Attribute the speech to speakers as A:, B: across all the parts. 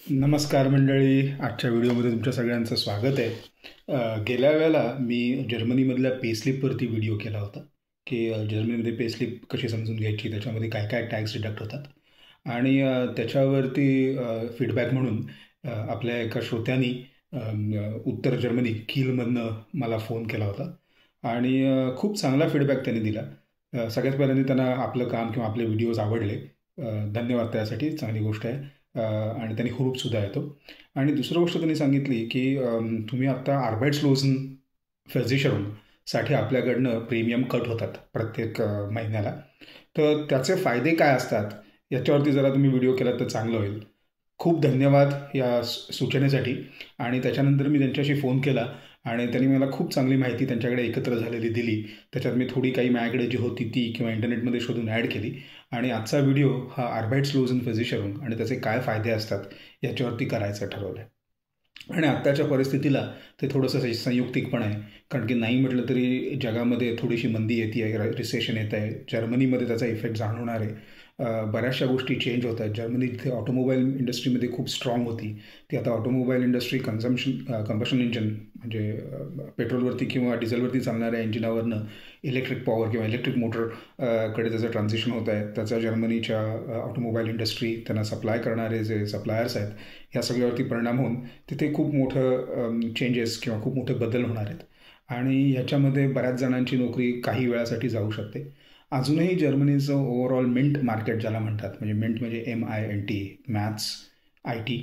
A: नमस्कार मंडळी, आजच्या व्हिडिओमध्ये तुमच्या सगळ्यांचं स्वागत आहे. गेल्या वेळेला मी जर्मनीमधल्या पेस्लिपवरती व्हिडिओ केला होता की जर्मनीमध्ये पेस्लिप कशी समजून घ्यायची, त्याच्यामध्ये काय काय टॅक्स डिडक्ट होतात. आणि त्याच्यावरती फीडबॅक म्हणून आपल्या एका श्रोत्यांनी उत्तर जर्मनी कीलमधनं मला फोन केला होता आणि खूप चांगला फीडबॅक त्यांनी दिला. सगळ्यात पहिल्यांदा त्यांना आपलं काम किंवा आपले व्हिडिओज आवडले. धन्यवाद, त्यासाठी चांगली गोष्ट आहे. आणि त्यांनी हुरूपसुद्धा येतो. आणि दुसरी गोष्ट त्यांनी सांगितली की तुम्ही आत्ता आर्बाइट्सलोझन साठी आपल्याकडनं प्रीमियम कट होतात प्रत्येक महिन्याला. तर त्याचे फायदे काय असतात याच्यावरती जरा तुम्ही व्हिडिओ केला तर चांगलं होईल. खूप धन्यवाद या सूचनेसाठी. आणि त्याच्यानंतर मी त्यांच्याशी फोन केला आणि त्यांनी मला खूप चांगली माहिती त्यांच्याकडे एकत्र झालेली दिली. त्याच्यात मी थोडी काही माझ्याकडे जी होती ती किंवा इंटरनेटमध्ये शोधून ॲड केली. आणि आजचा व्हिडिओ हा आर्बाइट्सलोझन आणि त्याचे काय फायदे असतात याच्यावरती करायचं ठरवलं आहे. आणि आत्ताच्या परिस्थितीला ते थोडंसं संयुक्तिक पण आहे, कारण की नाही म्हटलं तरी जगामध्ये थोडीशी मंदी येते आहे, रिसेशन येत आहे. जर्मनीमध्ये त्याचा इफेक्ट जाणवणार आहे. बऱ्याचशा गोष्टी चेंज होत आहेत. जर्मनी जिथे ऑटोमोबाईल इंडस्ट्रीमध्ये खूप स्ट्रॉंग होती ती आता ऑटोमोबाईल इंडस्ट्री कंबशन इंजन म्हणजे पेट्रोलवरती किंवा डिझेलवरती चालणाऱ्या इंजिनावरनं इलेक्ट्रिक पॉवर किंवा इलेक्ट्रिक मोटर कडे त्याचं ट्रान्झिशन होत आहे. त्याचा जर्मनीच्या ऑटोमोबाईल इंडस्ट्री, त्यांना सप्लाय करणारे जे सप्लायर्स आहेत, ह्या सगळ्यावरती परिणाम होऊन तिथे खूप मोठं चेंजेस किंवा खूप मोठे बदल होणार आहेत. आणि ह्याच्यामध्ये बऱ्याच जणांची नोकरी काही वेळासाठी जाऊ शकते. अजूनही जर्मनीचं ओव्हरऑल मिंट मार्केट ज्याला म्हणतात, म्हणजे मिंट म्हणजे MINT, मॅथ्स, IT,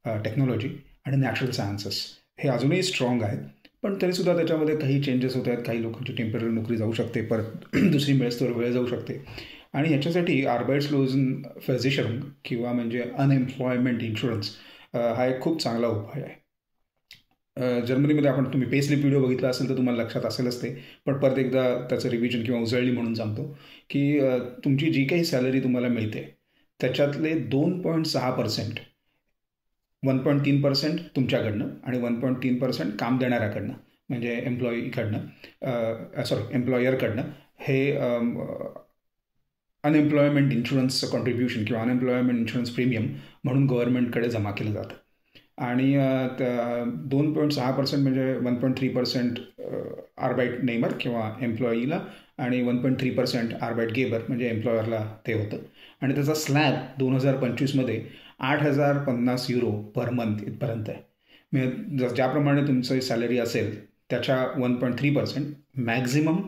A: टेक्नॉलॉजी आणि नॅचरल सायन्सेस, हे अजूनही स्ट्रॉंग आहेत. पण तरीसुद्धा त्याच्यामध्ये काही चेंजेस होत आहेत. काही लोकांची टेम्पररी नोकरी जाऊ शकते, परत दुसरी मिळेस्तोवर वेळ जाऊ शकते. आणि ह्याच्यासाठी आर्बाइट्सलोझन किंवा म्हणजे अनएम्प्लॉयमेंट इन्शुरन्स हा एक खूप चांगला उपाय आहे. जर्मनीमध्ये तुम्ही पेस्लिप व्हिडिओ बघितला असेल तर तुम्हाला लक्षात असेलच ते, पण परत एकदा त्याचं रिव्हिजन किंवा उजळणी म्हणून सांगतो की तुमची जी काही सॅलरी तुम्हाला मिळते त्याच्यातले 2.6%, 1.3% तुमच्याकडनं आणि 1.3% काम देणाऱ्याकडनं म्हणजे एम्प्लॉयरकडनं हे अनएम्प्लॉयमेंट इन्शुरन्स कॉन्ट्रीब्युशन किंवा अनएम्प्लॉयमेंट इन्शुरन्स प्रीमियम म्हणून गव्हर्नमेंटकडे जमा केलं जातं. आणि 2.6% म्हणजे 1.3% आर्बाइट नेमर किंवा एम्प्लॉईला आणि 1.3% आर्बाइट गेबर म्हणजे एम्प्लॉयरला ते होतं. आणि त्याचा स्लॅब 2025मध्ये €8,050 पर मंथ इथपर्यंत आहे. म्हणजे ज्याप्रमाणे तुमचं सॅलरी असेल त्याच्या 1.3%, मॅक्झिमम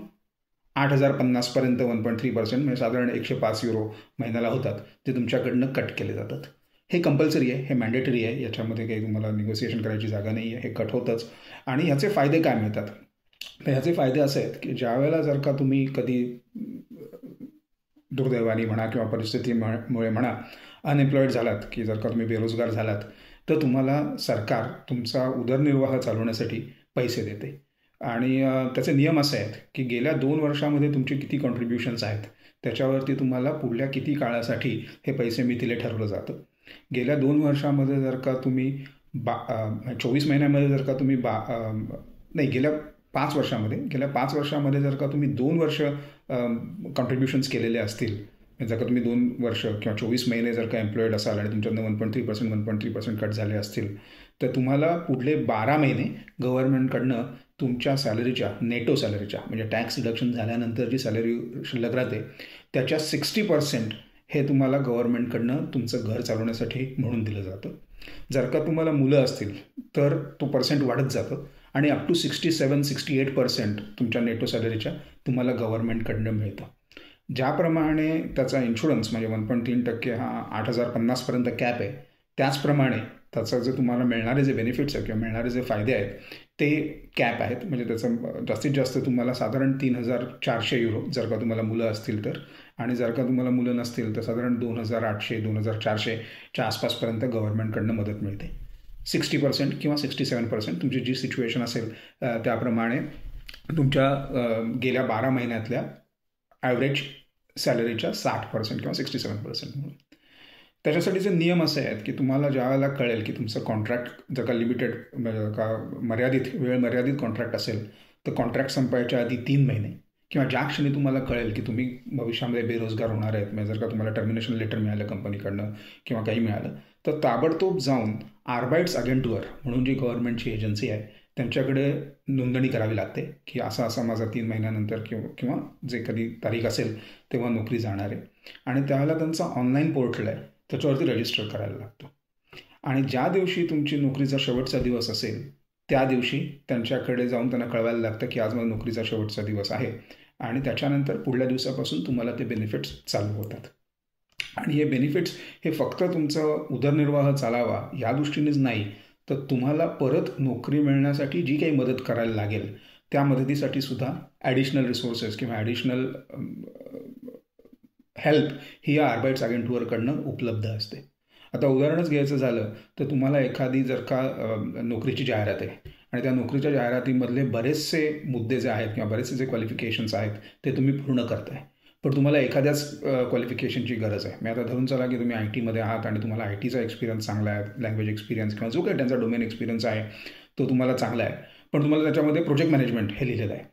A: 8,050पर्यंत 1.3% म्हणजे साधारण €105 महिन्याला होतात, ते तुमच्याकडनं कट केले जातात. हे कंपल्सरी आहे, हे मॅन्डेटरी आहे. याच्यामध्ये काही तुम्हाला निगोसिएशन करायची जागा नाही आहे, हे कट होतंच. आणि ह्याचे फायदे काय मिळतात तर ह्याचे फायदे असे आहेत की ज्यावेळेला जर का तुम्ही कधी दुर्दैवाने म्हणा किंवा परिस्थितीमुळे म्हणा अनएम्प्लॉईड झालात, की जर का तुम्ही बेरोजगार झालात, तर तुम्हाला सरकार तुमचा उदरनिर्वाह चालवण्यासाठी पैसे देते. आणि त्याचे नियम असे आहेत की गेल्या 2 वर्षामध्ये तुमचे किती कॉन्ट्रीब्युशन्स आहेत त्याच्यावरती तुम्हाला पुढल्या किती काळासाठी हे पैसे मिळतील हे ठरवलं जातं. गेल्या 2 वर्षामध्ये जर का तुम्ही 24 महिन्यामध्ये जर का तुम्ही गेल्या 5 वर्षामध्ये जर का तुम्ही 2 वर्ष कॉन्ट्रीब्युशन्स केलेले असतील, जर का तुम्ही 2 वर्ष किंवा 24 महिने जर का एम्प्लॉईड असाल आणि तुमच्याकडनं 1.3% कट झाले असतील, तर तुम्हाला पुढले 12 महिने गव्हर्नमेंटकडनं तुमच्या सॅलरीच्या, नेटो सॅलरीच्या म्हणजे टॅक्स डिडक्शन झाल्यानंतर जी सॅलरी शिल्लक राहते त्याच्या 60% हे तुम्हाला गव्हर्नमेंटकडनं तुमचं घर चालवण्यासाठी म्हणून दिलं जातं. जर का तुम्हाला मुलं असतील तर तो पर्सेंट वाढत जातं आणि अप टू 67-68% तुमच्या नेटो सॅलरीच्या तुम्हाला गव्हर्नमेंटकडनं मिळतं. ज्याप्रमाणे त्याचा इन्शुरन्स म्हणजे 1.3% हा 8,050पर्यंत कॅप आहे, त्याचप्रमाणे त्याचा जे तुम्हाला मिळणारे जे बेनिफिट्स आहेत किंवा मिळणारे जे फायदे आहेत ते कॅप आहेत. म्हणजे त्याचं जास्तीत जास्त तुम्हाला साधारण €3,400 जर का तुम्हाला मुलं असतील तर, आणि जर का तुम्हाला मुलं नसतील तर साधारण 2,800-2,400च्या आसपासपर्यंत गव्हर्नमेंटकडनं मदत मिळते. 60% किंवा 67% तुमची जी सिच्युएशन असेल त्याप्रमाणे तुमच्या गेल्या 12 महिन्यातल्या ॲव्हरेज सॅलरीच्या 60% किंवा 67% म्हणून. त्याच्यासाठीचे नियम असे आहेत की तुम्हाला ज्या वेळेला कळेल की तुमचं कॉन्ट्रॅक्ट जर का लिमिटेड का वेळ मर्यादित कॉन्ट्रॅक्ट असेल तर कॉन्ट्रॅक्ट संपायच्या आधी 3 महिने किंवा ज्या क्षणी तुम्हाला कळेल की तुम्ही भविष्यामध्ये बेरोजगार होणार आहेत, म्हणजे जर का तुम्हाला टर्मिनेशन लेटर मिळालं कंपनीकडनं किंवा काही मिळालं, तर ताबडतोब जाऊन आर्बाइट्स अगेंटवर म्हणून जी गव्हर्नमेंटची एजन्सी आहे त्यांच्याकडे नोंदणी करावी लागते की असा माझा 3 महिन्यानंतर किंवा जे कधी तारीख असेल तेव्हा नोकरी जाणार आहे. आणि त्यावेळेला त्यांचा ऑनलाईन पोर्टल आहे त्याच्यावरती रजिस्टर करायला लागतं. आणि ज्या दिवशी तुमची नोकरीचा शेवटचा दिवस असेल त्या दिवशी त्यांच्याकडे जाऊन त्यांना कळवायला लागतं की आज माझा नोकरीचा शेवटचा दिवस आहे. आणि त्याच्यानंतर पुढल्या दिवसापासून तुम्हाला ते बेनिफिट्स चालू होतात. आणि हे बेनिफिट्स हे फक्त तुमचं उदरनिर्वाह चालावा या दृष्टीनेच नाही, तर तुम्हाला परत नोकरी मिळण्यासाठी जी काही मदत करायला लागेल त्या मदतीसाठी सुद्धा ॲडिशनल रिसोर्सेस किंवा ॲडिशनल हेल्प ही या आर्बाइट्स अगेंटवरकडनं उपलब्ध असते. आता उदाहरणच घ्यायचं झालं तर तुम्हाला एखादी जर का नोकरीची जाहिरात आहे आणि त्या नोकरीच्या जाहिरातीमधले बरेचसे मुद्दे जे आहेत किंवा बरेचसे जे क्वालिफिकेशन्स आहेत ते तुम्ही पूर्ण करताय, पण तुम्हाला एखाद्याच क्वालिफिकेशनची गरज आहे. मी आता धरून चला की तुम्ही IT मध्ये आहात आणि तुम्हाला ITचा एक्सपिरियन्स चांगला आहे, लँग्वेज एक्सपिरियन्स किंवा जो काही त्यांचा डोमेन एक्सपिरियन्स आहे तो तुम्हाला चांगला आहे, पण तुम्हाला त्याच्यामध्ये प्रोजेक्ट मॅनेजमेंट हे लिहिलेलं आहे.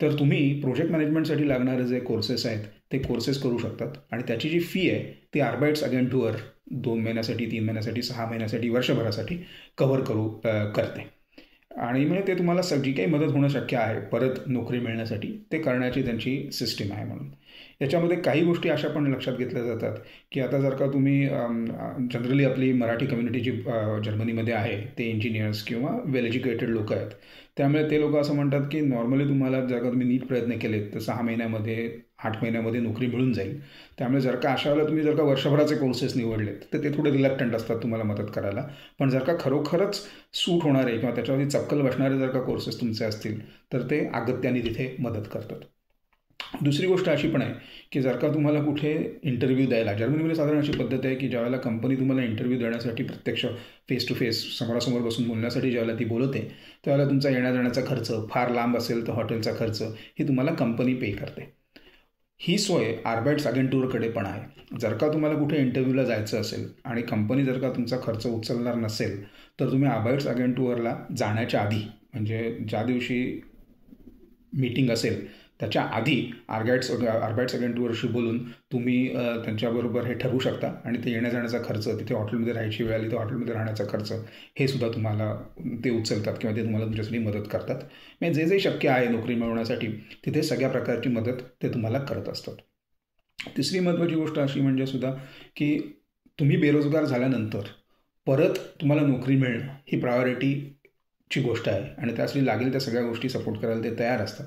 A: तर तुम्ही प्रोजेक्ट मॅनेजमेंटसाठी लागणारे जे कोर्सेस आहेत ते कोर्सेस करू शकतात आणि त्याची जी फी आहे ती आर्बाइट्स अगेंटवर 2 महिन्यासाठी, 3 महिन्यासाठी, 6 महिन्यासाठी, वर्षभरासाठी कव्हर करते. आणि म्हणजे ते तुम्हाला जी काही मदत होणं शक्य आहे परत नोकरी मिळण्यासाठी ते करण्याची त्यांची सिस्टीम आहे. म्हणून याच्यामध्ये काही गोष्टी अशा पण लक्षात घेतल्या जातात की आता जर का तुम्ही जनरली आपली मराठी कम्युनिटी जी जर्मनीमध्ये आहे ते इंजिनियर्स किंवा वेल एज्युकेटेड लोक आहेत, त्यामुळे ते लोक असं म्हणतात की नॉर्मली तुम्हाला जर का तुम्ही नीट प्रयत्न केलेत तर 6 महिन्यामध्ये 8 महिन्यामध्ये नोकरी मिळून जाईल. त्यामुळे जर का अशा वेळेला तुम्ही जर का वर्षभराचे कोर्सेस निवडलेत तर ते थोडे रिलक्टंट असतात तुम्हाला मदत करायला. पण जर का खरोखरच सूट होणारे किंवा त्याच्यावरती चपकल बसणारे जर का कोर्सेस तुमचे असतील तर ते अगत्याने तिथे मदत करतात. दुसरी गोष्ट अशी पण आहे की जर का तुम्हाला कुठे इंटरव्ह्यू द्यायला, जर्मनीमध्ये साधारण अशी पद्धत आहे की ज्यावेळेला कंपनी तुम्हाला इंटरव्ह्यू देण्यासाठी प्रत्यक्ष फेस टू फेस समोरासमोर बसून बोलण्यासाठी ज्यावेळेला ती बोलवते त्यावेळेला तुमचा येण्या जाण्याचा खर्च, फार लांब असेल तर हॉटेलचा खर्च ही तुम्हाला कंपनी पे करते. ही सोय आर्बाइट्स अगेंटवरकडे पण आहे. जर का तुम्हाला कुठे इंटरव्ह्यूला जायचं असेल आणि कंपनी जर का तुमचा खर्च उचलणार नसेल तर तुम्ही आर्बाइट्स अगेंटवरला जाण्याच्या आधी, म्हणजे ज्या दिवशी मीटिंग असेल त्याच्या आधी आर्बाइट्स अगेंटवरशी बोलून तुम्ही त्यांच्याबरोबर हे ठरवू शकता आणि ते येण्या जाण्याचा खर्च, तिथे हॉटेलमध्ये राहायची वेळ आली तर हॉटेलमध्ये राहण्याचा खर्च हे सुद्धा तुम्हाला ते उचलतात किंवा ते तुम्हाला तुमच्यासाठी मदत करतात. म्हणजे जे शक्य आहे नोकरी मिळवण्यासाठी तिथे सगळ्या प्रकारची मदत ते तुम्हाला करत असतात. तिसरी महत्त्वाची गोष्ट अशी म्हणजे सुद्धा की तुम्ही बेरोजगार झाल्यानंतर परत तुम्हाला नोकरी मिळणं ही प्रायोरिटीची गोष्ट आहे आणि त्यासाठी लागेल त्या सगळ्या गोष्टी सपोर्ट करायला ते तयार असतात.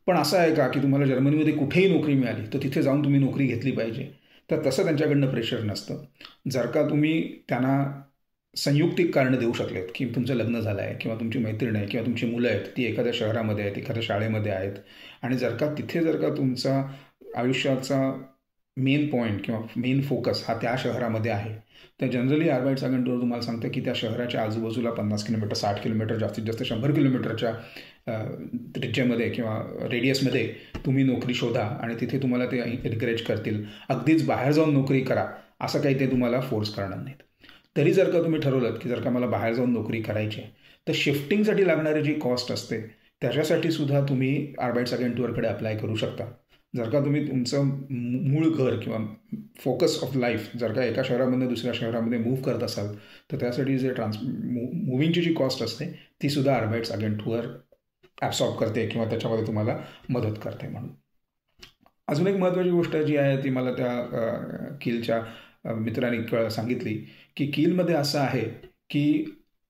A: पण असं आहे का की तुम्हाला जर्मनीमध्ये कुठेही नोकरी मिळाली तर तिथे जाऊन तुम्ही नोकरी घेतली पाहिजे, तर तसं त्यांच्याकडनं प्रेशर नसतं. जर का तुम्ही त्यांना संयुक्तिक कारणं देऊ शकलेत की तुमचं लग्न झालं आहे किंवा तुमची मैत्रीण आहे किंवा तुमची मुलं आहेत ती एखाद्या शहरामध्ये आहेत, एखाद्या शाळेमध्ये आहेत आणि जर का तिथे जर का तुमचा आयुष्याचा मेन पॉईंट किंवा मेन फोकस हा त्या शहरामध्ये आहे तर जनरली आर्बाइट्स अगेंटवर तुम्हाला सांगतं की त्या शहराच्या आजूबाजूला 50 किलोमीटर, 60 किलोमीटर, जास्तीत जास्त 100 किलोमीटरच्या त्रिज्येमध्ये किंवा रेडियसमध्ये तुम्ही नोकरी शोधा आणि तिथे तुम्हाला ते एनकरेज करतील. अगदीच बाहेर जाऊन नोकरी करा असं काही ते तुम्हाला फोर्स करणार नाहीत. तरी जर का तुम्ही ठरवलं की जर का मला बाहेर जाऊन नोकरी करायची आहे तर शिफ्टिंगसाठी लागणारी जी कॉस्ट असते त्याच्यासाठी सुद्धा तुम्ही आर्बाइट्स अगेंटवरकडे अप्लाय करू शकता. जर का तुम्ही तुमचं मूळ घर किंवा फोकस ऑफ लाईफ जर का एका शहरामधून दुसऱ्या शहरामध्ये मूव्ह करत असाल तर त्यासाठी जे मूव्हिंगची जी कॉस्ट असते ती सुद्धा आर्बाइट्स अगेंटवर ॲब्सॉर्ब करते किंवा त्याच्यामध्ये तुम्हाला मदत करते. म्हणून अजून एक महत्त्वाची गोष्ट जी आहे ती मला त्या कीलच्या मित्रांनी सांगितली की कीलमध्ये असं आहे की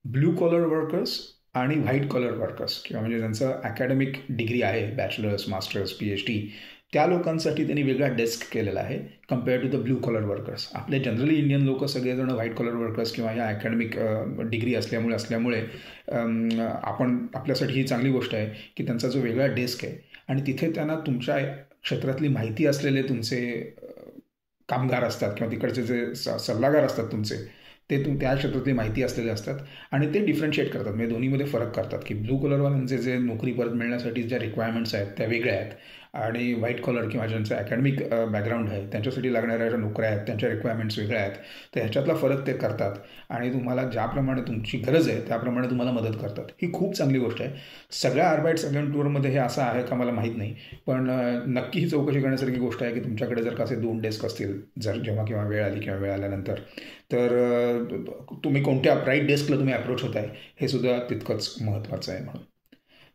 A: ब्ल्यू कॉलर वर्कर्स आणि व्हाईट कॉलर वर्कर्स किंवा म्हणजे ज्यांचं अकॅडमिक डिग्री आहे, बॅचलर्स, मास्टर्स, PhD, त्या लोकांसाठी त्यांनी वेगळा डेस्क केलेला आहे compared to the blue collar workers. आपले जनरली इंडियन लोक सगळेजण व्हाईट कॉलर वर्कर्स किंवा या अकॅडमिक डिग्री असल्यामुळे आपल्यासाठी ही चांगली गोष्ट आहे की त्यांचा जो वेगळा डेस्क आहे आणि तिथे त्यांना तुमच्या क्षेत्रातली माहिती असलेले तुमचे कामगार असतात किंवा तिकडचे जे सल्लागार असतात तुमचे ते त्या क्षेत्रातली माहिती असलेले असतात आणि ते डिफरन्शिएट करतात, म्हणजे दोन्हीमध्ये फरक करतात की ब्लू कलरवाल्यांचे जे नोकरी परत मिळण्यासाठी ज्या रिक्वायरमेंट्स आहेत त्या वेगळ्या आहेत आणि व्हाईट कॉलर किंवा ज्यांचं अकॅडमिक बॅकग्राऊंड आहे त्यांच्यासाठी लागणाऱ्या ज्या नोकऱ्या आहेत त्यांच्या रिक्वायरमेंट्स वेगळ्या आहेत. तर ह्याच्यातला फरक ते करतात आणि तुम्हाला ज्याप्रमाणे तुमची गरज आहे त्याप्रमाणे तुम्हाला मदत करतात. ही खूप चांगली गोष्ट आहे. सगळ्या Arbeit-Agenturमध्ये हे असं आहे का मला माहीत नाही, पण नक्की ही चौकशी करण्यासारखी गोष्ट आहे की तुमच्याकडे जर का असे 2 डेस्क असतील जेव्हा किंवा वेळ आली किंवा वेळ आल्यानंतर, तर तुम्ही कोणत्या राईट डेस्कला तुम्ही अप्रोच होत आहे हे सुद्धा तितकंच महत्त्वाचं आहे म्हणून.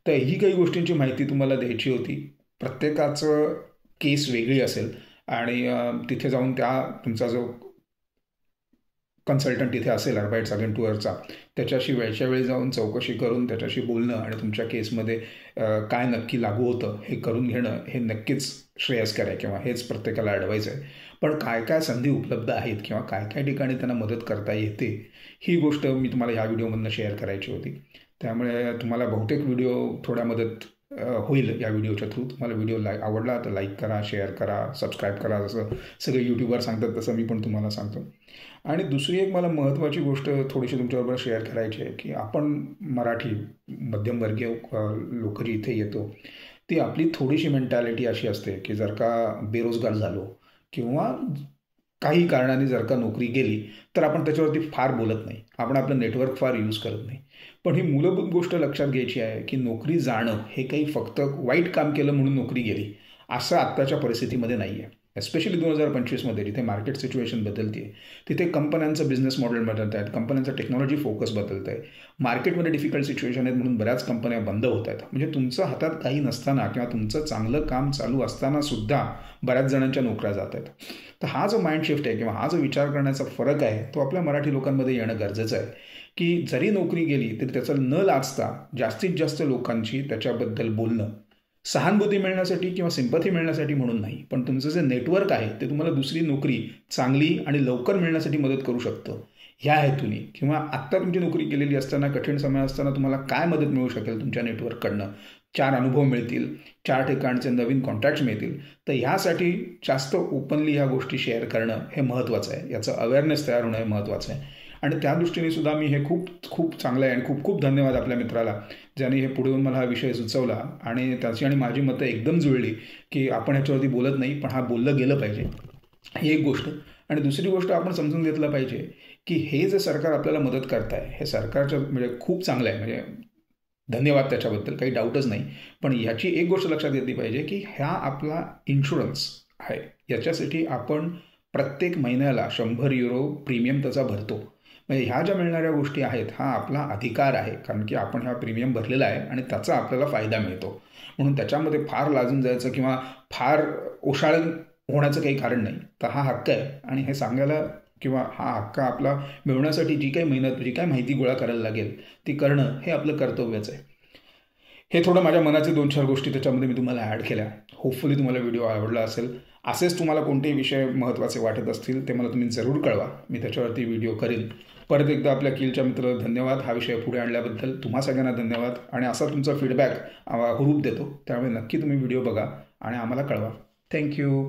A: तर ही काही गोष्टींची माहिती तुम्हाला द्यायची होती. प्रत्येकाचं केस वेगळी असेल आणि तिथे जाऊन तुमचा जो कन्सल्टंट तिथे असेल Arbeit-Agenturचा त्याच्याशी वेळच्या वेळी जाऊन चौकशी करून त्याच्याशी बोलणं आणि तुमच्या केसमध्ये काय नक्की लागू होतं हे करून घेणं हे नक्कीच श्रेयस्कर आहे किंवा हेच प्रत्येकाला ॲडवाईस आहे. पण काय काय संधी उपलब्ध आहेत किंवा काय काय ठिकाणी त्यांना मदत करता येते ही गोष्ट मी तुम्हाला ह्या व्हिडिओमधून शेअर करायची होती. त्यामुळे तुम्हाला बहुतेक व्हिडिओ थोड्या मदत होईल या व्हिडिओच्या थ्रू. तुम्हाला व्हिडिओ आवडला तर लाईक करा, शेअर करा, सबस्क्राईब करा. जसं सगळे यूट्यूबर सांगतात तसं मी पण तुम्हाला सांगतो. आणि दुसरी एक मला महत्त्वाची गोष्ट थोडीशी तुमच्याबरोबर शेअर करायची आहे की आपण मराठी मध्यमवर्गीय लोक जी इथे येतो ती आपली थोडीशी मेंटॅलिटी अशी असते की जर का बेरोजगार झालो किंवा काही कारणाने जर का नोकरी गेली तर आपण त्याच्यावरती फार बोलत नाही, आपण आपलं नेटवर्क फार यूज करत नाही. पण ही मूलभूत गोष्ट लक्षात घ्यायची आहे की नोकरी जाणं हे काही फक्त वाईट काम केलं म्हणून नोकरी गेली असं आत्ताच्या परिस्थितीमध्ये नाही आहे. एस्पेशली 2025मध्ये जिथे मार्केट सिच्युएशन बदलते आहे, तिथे कंपन्यांचं बिझनेस मॉडेल बदलत आहेत, कंपन्यांचा टेक्नॉलॉजी फोकस बदलत आहे, मार्केटमध्ये डिफिकल्ट सिच्युएशन आहेत म्हणून बऱ्याच कंपन्या बंद होत आहेत. म्हणजे तुमचं हातात काही नसताना किंवा तुमचं चांगलं काम चालू असताना सुद्धा बऱ्याच जणांच्या नोकऱ्या जात आहेत. तर हा जो माइंड शिफ्ट आहे किंवा हा जो विचार करण्याचा फरक आहे तो आपल्या मराठी लोकांमध्ये येणं गरजेचं आहे की जरी नोकरी गेली तरी त्याचं न लाजता जास्तीत जास्त लोकांची त्याच्याबद्दल बोलणं, सहानुभूती मिळण्यासाठी किंवा सिंपथी मिळण्यासाठी म्हणून नाही, पण तुमचं जे नेटवर्क आहे ते तुम्हाला दुसरी नोकरी चांगली आणि लवकर मिळण्यासाठी मदत करू शकतं. ह्या हेतूने किंवा आत्ता तुमची नोकरी केलेली असताना कठीण समय असताना तुम्हाला काय मदत मिळू शकेल तुमच्या नेटवर्ककडनं, 4 अनुभव मिळतील, 4 ठिकाणचे नवीन कॉन्टॅक्ट्स मिळतील. तर ह्यासाठी जास्त ओपनली ह्या गोष्टी शेअर करणं हे महत्त्वाचं आहे. याचं अवेअरनेस तयार होणं हे महत्त्वाचं आहे. आणि त्या दृष्टीने सुद्धा मी हे खूप खूप चांगलं आहे आणि खूप खूप धन्यवाद आपल्या मित्राला ज्याने हे पुढे येऊन मला हा विषय सुचवला आणि त्याची आणि माझी मतं एकदम जुळली की आपण ह्याच्यावरती बोलत नाही पण हा बोललं गेलं पाहिजे. ही एक गोष्ट. आणि दुसरी गोष्ट आपण समजून घेतलं पाहिजे की हे जे सरकार आपल्याला मदत करत आहे हे सरकारच्या म्हणजे खूप चांगलं आहे, म्हणजे धन्यवाद त्याच्याबद्दल काही डाऊटच नाही. पण ह्याची एक गोष्ट लक्षात घेतली पाहिजे की हा आपला इन्शुरन्स आहे. याच्यासाठी आपण प्रत्येक महिन्याला 100 युरो प्रीमियम त्याचा भरतो. म्हणजे ह्या ज्या मिळणाऱ्या गोष्टी आहेत हा आपला अधिकार आहे कारण की आपण हा प्रीमियम भरलेला आहे आणि त्याचा आपल्याला फायदा मिळतो. म्हणून त्याच्यामध्ये फार लाजून जायचं किंवा फार ओशाळ होण्याचं काही कारण नाही. तर हा हक्क आहे आणि हे सांगायला किंवा हा हक्क आपला मिळवण्यासाठी जी काही मेहनत, जी काही माहिती गोळा करायला लागेल ती करणं हे आपलं कर्तव्यच आहे. हे थोडं माझ्या मनाचे 2-4 गोष्टी त्याच्यामध्ये मी तुम्हाला ॲड केल्या. होपफुली तुम्हाला व्हिडिओ आवडला असेल. असेच तुम्हाला कोणतेही विषय महत्त्वाचे वाटत असतील ते मला तुम्ही जरूर कळवा, मी त्याच्यावरती व्हिडिओ करेन. परत एकदा आपल्या किलच्या मित्राला धन्यवाद. हा विषय पुढे आणल्याबद्दल तुम्हा सगळ्यांना धन्यवाद. आणि असा तुमचा फीडबॅक हुरूप देतो, त्यामुळे नक्की तुम्ही व्हिडिओ बघा आणि आम्हाला कळवा. थँक्यू.